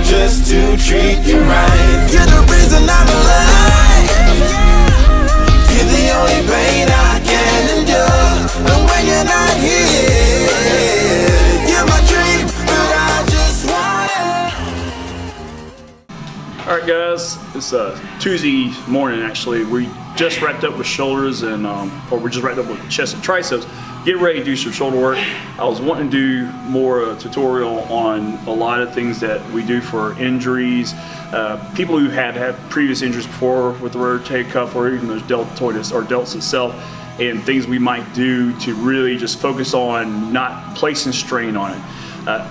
just to treat you right. You're the reason I'm alive. You're the only pain I can endure. And when you're not here, you're my dream, but I just want. Alright guys, it's Tuesday morning actually. We just wrapped up with shoulders and or we just wrapped up with chest and triceps. Get ready to do some shoulder work. I was wanting to do more tutorial on a lot of things that we do for injuries. People who had previous injuries before with the rotator cuff or even the deltoids or delts itself, and things we might do to really just focus on not placing strain on it.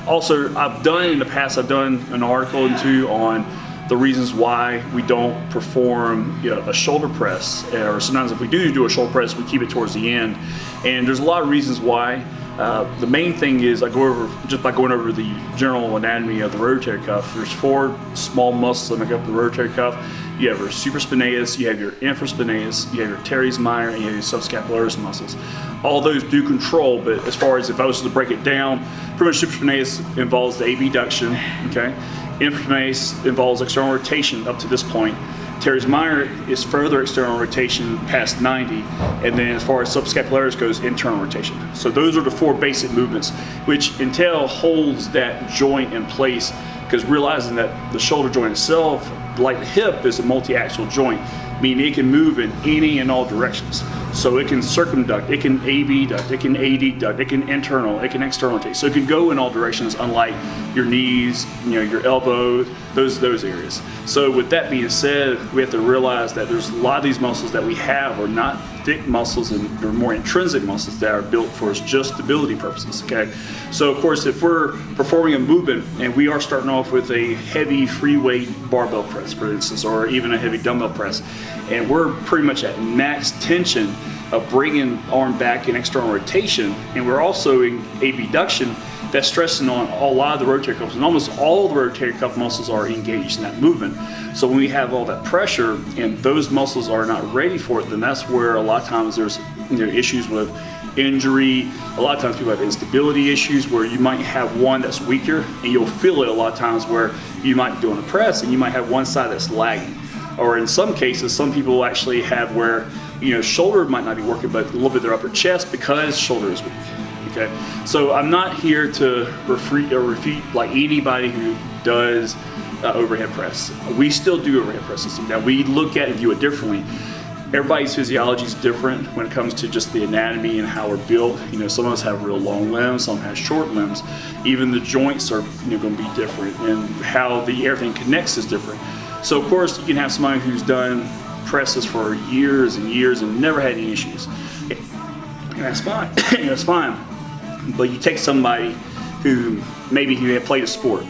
Also, I've done in the past, I've done an article or two on the reasons why we don't perform a shoulder press, or sometimes if we do a shoulder press, we keep it towards the end. And there's a lot of reasons why. The main thing is I go over, just by going over the general anatomy of the rotator cuff, there's 4 small muscles that make up the rotator cuff. You have your supraspinatus, you have your infraspinatus, you have your teres minor, and you have your subscapularis muscles. All those do control, but as far as if I was to break it down, pretty much supraspinatus involves the abduction, okay? Infraspinatus involves external rotation up to this point. Teres minor is further external rotation past 90, and then as far as subscapularis goes, internal rotation. So those are the 4 basic movements, which entail holds that joint in place, because realizing that the shoulder joint itself, like the hip, is a multi-axial joint, meaning it can move in any and all directions. So it can circumduct, it can abduct, it can adduct, it can internal, it can external rotate. So it can go in all directions, unlike your knees, your elbows, those areas. So with that being said, we have to realize that there's a lot of these muscles that we have are not thick muscles, and they're more intrinsic muscles that are built for just stability purposes, okay? So of course, if we're performing a movement and we are starting off with a heavy free weight barbell press, for instance, or even a heavy dumbbell press, and we're pretty much at max tension of bringing arm back in external rotation, and we're also in abduction, that's stressing on a lot of the rotator cuffs, and almost all the rotator cuff muscles are engaged in that movement. So when we have all that pressure and those muscles are not ready for it, then that's where a lot of times there's issues with injury. A lot of times people have instability issues where you might have one that's weaker, and you'll feel it a lot of times where you might be doing a press and you might have one side that's lagging. Or in some cases, some people actually have where shoulder might not be working, but a little bit of their upper chest because shoulder is weak. Okay, so I'm not here to refute like anybody who does overhead press. We still do overhead presses. Now we look at and view it differently. Everybody's physiology is different when it comes to just the anatomy and how we're built. Some of us have real long limbs, some have short limbs. Even the joints are going to be different, and how everything connects is different. So of course you can have somebody who's done presses for years and years and never had any issues. And that's fine. That's fine. But you take somebody who maybe had played a sport,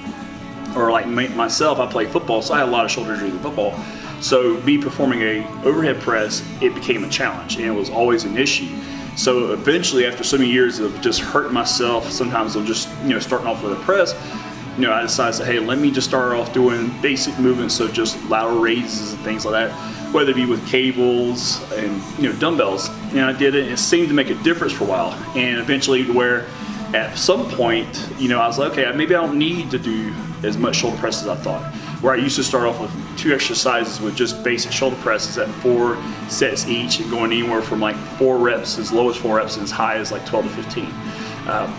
or like myself, I played football, so I had a lot of shoulder injuries in football. So me performing a overhead press, it became a challenge, and it was always an issue. So eventually, after so many years of just hurting myself, sometimes I'm just starting off with a press, I decided to, hey, let me just start off doing basic movements, so just lateral raises and things like that, whether it be with cables and dumbbells. And I did it, and it seemed to make a difference for a while. And eventually, where at some point, I was like, okay, maybe I don't need to do as much shoulder press as I thought. Where I used to start off with 2 exercises with just basic shoulder presses at 4 sets each, and going anywhere from like 4 reps, as low as 4 reps, and as high as like 12 to 15.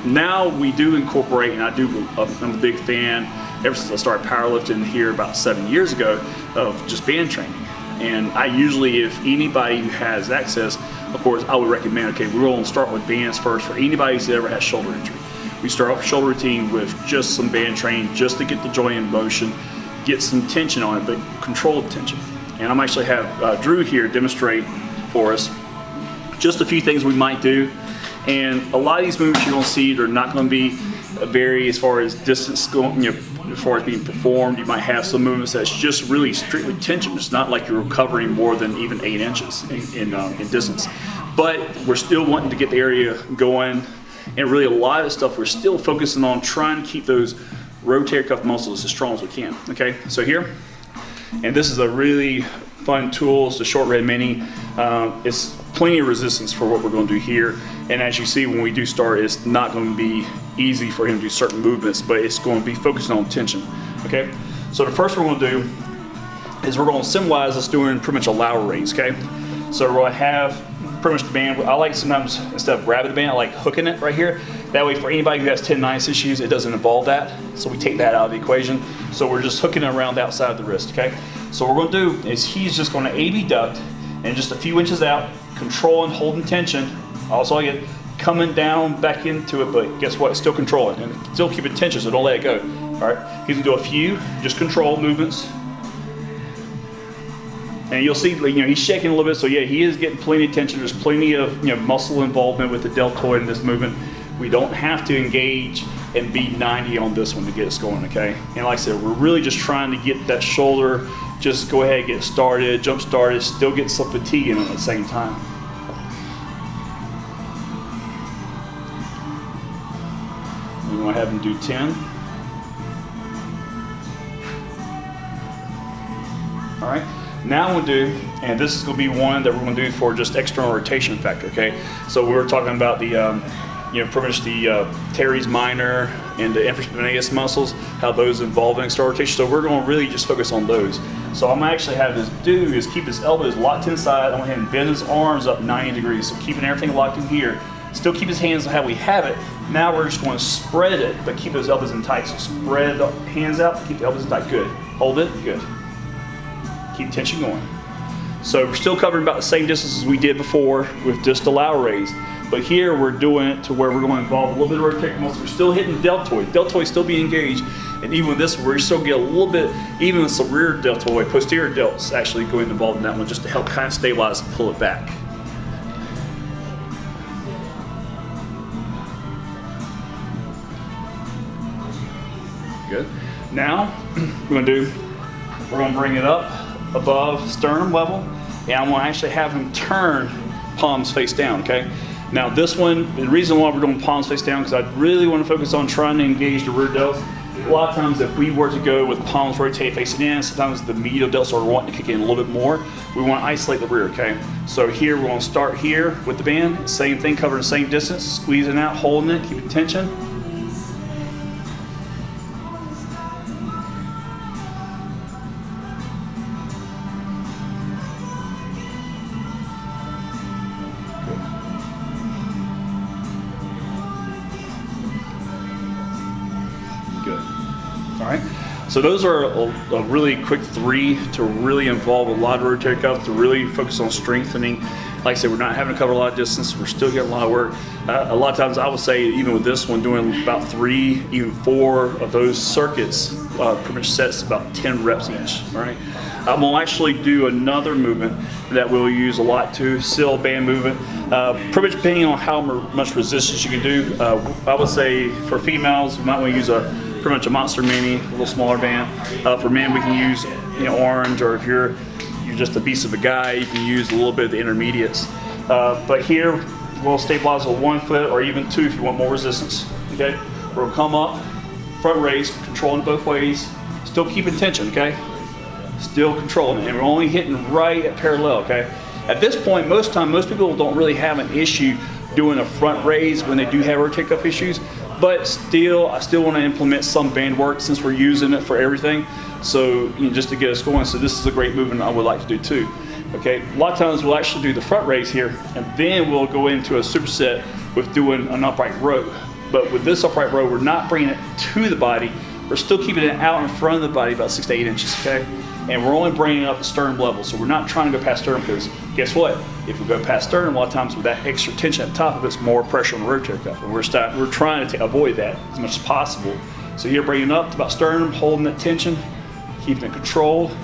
Now we do incorporate, and I'm a big fan, ever since I started powerlifting here about 7 years ago, of just band training. And I usually, if anybody who has access, of course, I would recommend, okay, we're going to start with bands first for anybody who's ever had shoulder injury. We start off shoulder routine with just some band training, just to get the joint in motion, get some tension on it, but controlled tension. And I'm actually have Drew here demonstrate for us just a few things we might do. And a lot of these movements you're going to see, they're not going to be very, as far as distance going, as far as being performed. You might have some movements that's just really strictly tension. It's not like you're recovering more than even 8 inches in distance. But we're still wanting to get the area going, and really a lot of the stuff we're still focusing on trying to keep those rotator cuff muscles as strong as we can. Okay, so here, and this is a really fun tool. It's the Short Red Mini. It's plenty of resistance for what we're going to do here. And as you see, when we do start, it's not going to be easy for him to do certain movements, but it's going to be focusing on tension. Okay, So the first one we're gonna do is we're gonna symbolize us doing pretty much a lower raise, okay? So we're gonna have pretty much the band. I like sometimes, instead of grabbing the band, I like hooking it right here. That way for anybody who has tendonitis issues, it doesn't involve that. So we take that out of the equation. So we're just hooking it around the outside of the wrist, okay? So what we're gonna do is he's just gonna abduct and just a few inches out, controlling, holding tension. Also I get coming down back into it, but guess what? Still controlling and still keep it tension, so don't let it go. All right, he's gonna do a few, just control movements. And you'll see, he's shaking a little bit, so yeah, he is getting plenty of tension. There's plenty of, muscle involvement with the deltoid in this movement. We don't have to engage and be 90 on this one to get us going, okay? And like I said, we're really just trying to get that shoulder, just go ahead, get started, jump started, still get some fatigue in it at the same time. We're gonna have him do 10. All right. Now we'll do, and this is going to be one that we're going to do for just external rotation factor, okay? So we were talking about the, pretty much the teres minor and the infraspinatus muscles, how those involve in external rotation. So we're going to really just focus on those. So I'm actually having this do is keep his elbows locked inside. I'm going to have him bend his arms up 90 degrees. So keeping everything locked in here. Still keep his hands how we have it. Now we're just going to spread it, but keep those elbows in tight. So spread the hands out, keep the elbows in tight. Good. Hold it. Good. Keep tension going. So we're still covering about the same distance as we did before with just a lower raise. But here we're doing it to where we're going to involve a little bit of rotator muscle. We're still hitting deltoid. Deltoid still being engaged. And even with this, we still get a little bit, even with some rear deltoid, posterior delts actually going involved in that one just to help kind of stabilize and pull it back. Good. Now, we're going to bring it up above sternum level, and I'm going to actually have him turn palms face down, okay? Now this one, the reason why we're doing palms face down, because I really want to focus on trying to engage the rear delts. A lot of times if we were to go with palms rotate facing in, sometimes the medial delts are wanting to kick in a little bit more. We want to isolate the rear, okay? So here we're going to start here with the band, same thing, covering the same distance, squeezing out, holding it, keeping tension. Good. All right. So those are a really quick 3 to really involve a lot of rotator cuff, to really focus on strengthening. Like I said, we're not having to cover a lot of distance. We're still getting a lot of work. A lot of times I would say, even with this one, doing about 3, even 4 of those circuits, pretty much sets about 10 reps each. All right. I'm going to actually do another movement that we'll use a lot too, still band movement. Pretty much depending on how much resistance you can do. I would say for females, we might want to use pretty much a Monster Mini, a little smaller band. For men, we can use orange, or if you're just a beast of a guy, you can use a little bit of the intermediates. But here, we'll stabilize with 1 foot or even 2 if you want more resistance. Okay, we'll come up, front raise, controlling it both ways, still keeping tension. Okay, still controlling it, and we're only hitting right at parallel. Okay, at this point, most people don't really have an issue doing a front raise when they do have rotator cuff issues. But still, I still want to implement some band work since we're using it for everything. So just to get us going. So this is a great movement I would like to do too. Okay, a lot of times we'll actually do the front raise here, and then we'll go into a superset with doing an upright row. But with this upright row, we're not bringing it to the body. We're still keeping it out in front of the body about 6 to 8 inches. Okay, and we're only bringing it up to sternum level. So we're not trying to go past sternum, because guess what? If we go past sternum, a lot of times with that extra tension at the top of it's more pressure on the rotator cuff, and we're trying to avoid that as much as possible. So here, bringing it up to about sternum, holding that tension, keeping it controlled,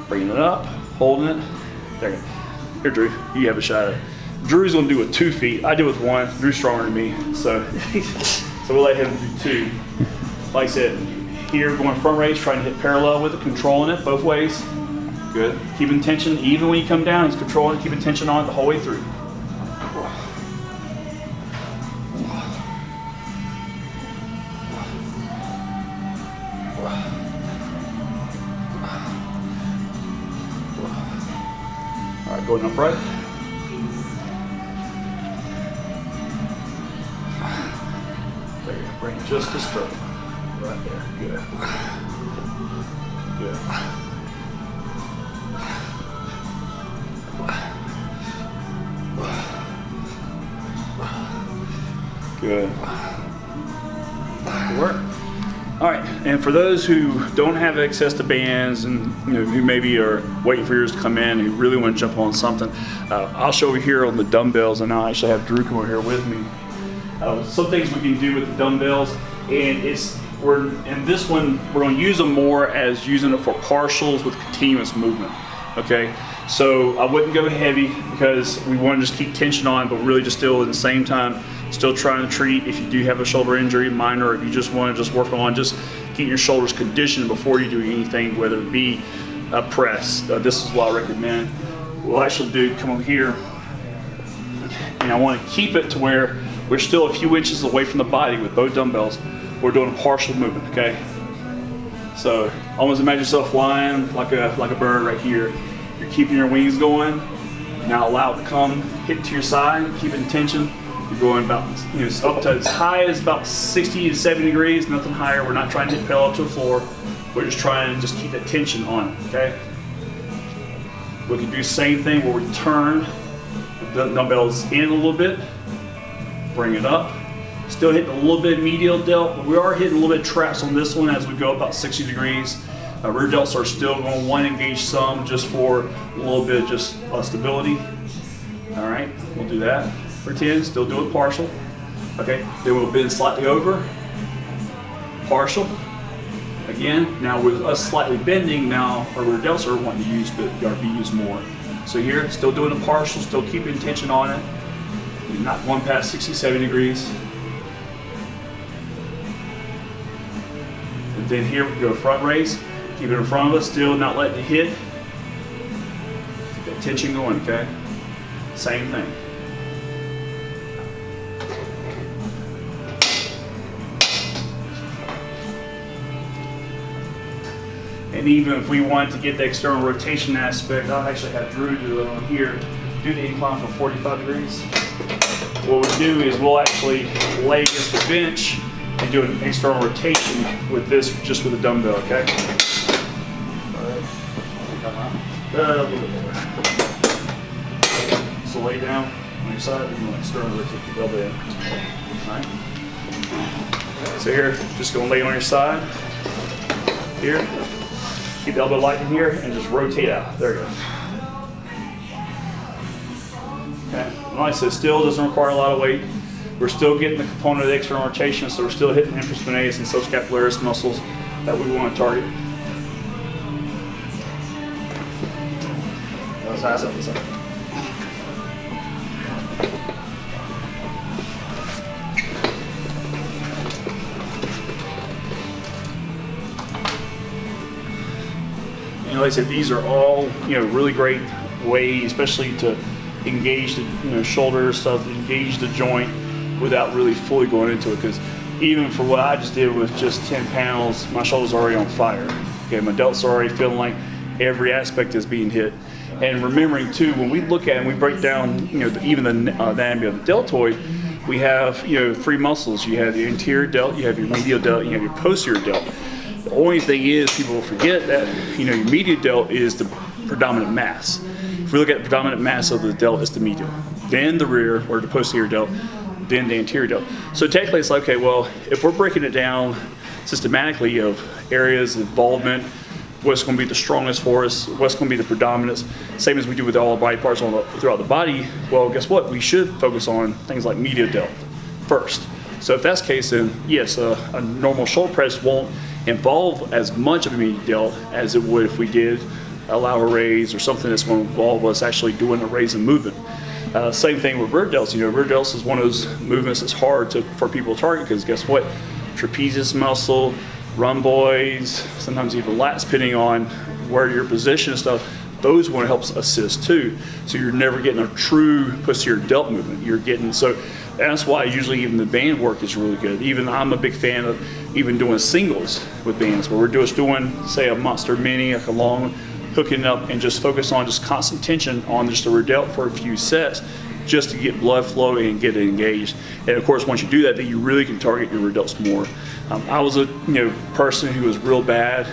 bringing it up, holding it. There you go. Here, Drew, you have a shot at it. Drew's gonna do with 2 feet. I do with 1. Drew's stronger than me, so we'll let him do 2. Like I said, here going front raise, trying to hit parallel with it, controlling it both ways. Good. Keeping tension even when you come down. He's controlling it, keeping tension on it the whole way through. All right, going upright. There you go. Bring it just to straight. Right there. Good. Good. Good. Good work. All right, and for those who don't have access to bands and who maybe are waiting for yours to come in, who really want to jump on something, I'll show you here on the dumbbells, and I actually have Drew come over here with me. Some things we can do with the dumbbells, and this one we're going to use them more as using it for partials with continuous movement. Okay, so I wouldn't go heavy because we want to just keep tension on, but really just still at the same time still trying to treat if you do have a shoulder injury, minor, or if you just want to just work on just getting your shoulders conditioned before you do anything, whether it be a press. This is what I recommend. We'll actually come over here, and I want to keep it to where we're still a few inches away from the body with both dumbbells. We're doing a partial movement, okay? So almost imagine yourself flying like a bird right here. You're keeping your wings going. Now allow it to come, hit to your side, keep it in tension. You're going about, up to as high as about 60 to 70 degrees, nothing higher. We're not trying to hit pedal up to the floor. We're just trying to just keep that tension on it, okay? We can do the same thing where we turn the dumbbells in a little bit, bring it up. Still hitting a little bit of medial delt, but we are hitting a little bit of traps on this one as we go about 60 degrees. Rear delts are still going to want to engage some just for a little bit of just stability. All right, we'll do that. Pretend, still do it partial. Okay, then we'll bend slightly over, partial. Again, now with us slightly bending, now our rear delts are wanting to use, but be used more. So here, still doing a partial, still keeping tension on it. You're not going past 60, 70 degrees. And then here we go front raise, keep it in front of us, still not letting it hit. Keep that tension going, okay? Same thing. And even if we want to get the external rotation aspect, I'll actually have Drew do it on here. Do the incline for 45 degrees. What we do is we'll actually lay against the bench and do an external rotation with this, just with a dumbbell, okay? A little bit more. So lay down on your side and you'll externally rotate the elbow in. All right. So here, just gonna lay on your side. Here. Keep the elbow light in here and just rotate out. There you go. Okay. And like I said, still doesn't require a lot of weight. We're still getting the component of the external rotation, so we're still hitting the infraspinatus and subscapularis muscles that we want to target. Let's pass up this up. Like I said, these are all really great ways, especially to engage the shoulder stuff, engage the joint without really fully going into it. Because even for what I just did with just 10 pounds, my shoulder's already on fire. Okay, my delts are already feeling like every aspect is being hit. And remembering too, when we look at and we break down, even the anatomy of the deltoid, we have three muscles. You have your anterior delt, you have your medial delt, you have your posterior delt. The only thing is, people will forget that your medial delt is the predominant mass. If we look at the predominant mass of the delt, it's the medial, then the rear or the posterior delt, then the anterior delt. So technically, it's like, okay, well, if we're breaking it down systematically of areas of involvement, what's going to be the strongest for us, what's going to be the predominance, same as we do with all the body parts throughout the body. Well, guess what? We should focus on things like medial delt first. So if that's the case, then yes, a normal shoulder press won't involve as much of a medial delt as it would if we did allow a raise or something that's going to involve us actually doing a raise and movement. Same thing with rear delts. Rear delts is one of those movements that's hard for people to target because guess what? Trapezius muscle, rhomboids, sometimes even lats, depending on where your position and stuff, those want to help assist too. So you're never getting a true posterior delt movement. You're getting, so that's why usually even the band work is really good. Even I'm a big fan of even doing singles with bands where we're just doing, say, a monster mini, like a long hooking up and just focus on just constant tension on just the rear delt for a few sets. just to get blood flow and get it engaged. And of course, once you do that, then you really can target your reducts more. I was a person who was real bad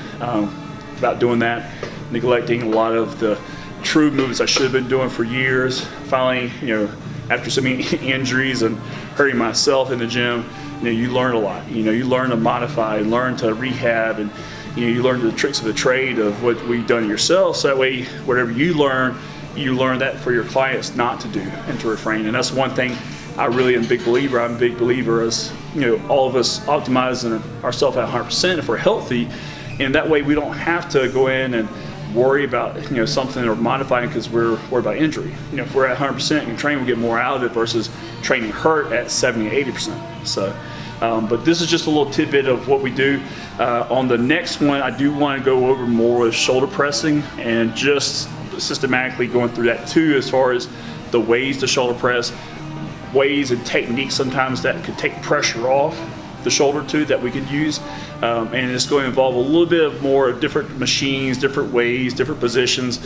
about doing that, neglecting a lot of the true movements I should have been doing for years. Finally, after so many injuries and hurting myself in the gym, you learn a lot. You learn to modify, learn to rehab, and you learn the tricks of the trade of what we've done yourself. So that way, whatever you learn that for your clients not to do and to refrain. And that's one thing I really am a big believer. I'm a big believer as all of us optimizing ourselves at 100% if we're healthy, and that way we don't have to go in and worry about something or modifying because we're worried about injury. If we're at 100% and train, we'll get more out of it versus training hurt at 70, 80%. So, but this is just a little tidbit of what we do. On the next one, I do want to go over more with shoulder pressing and just systematically going through that too, as far as the ways to shoulder press, ways and techniques sometimes that could take pressure off the shoulder too that we could use, and it's going to involve a little bit of more different machines, different ways, different positions,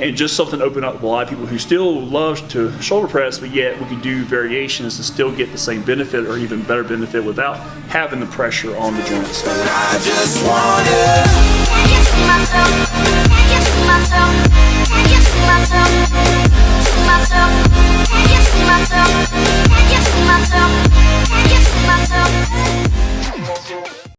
and just something to open up a lot of people who still love to shoulder press, but yet we can do variations to still get the same benefit or even better benefit without having the pressure on the joints. I just wanna.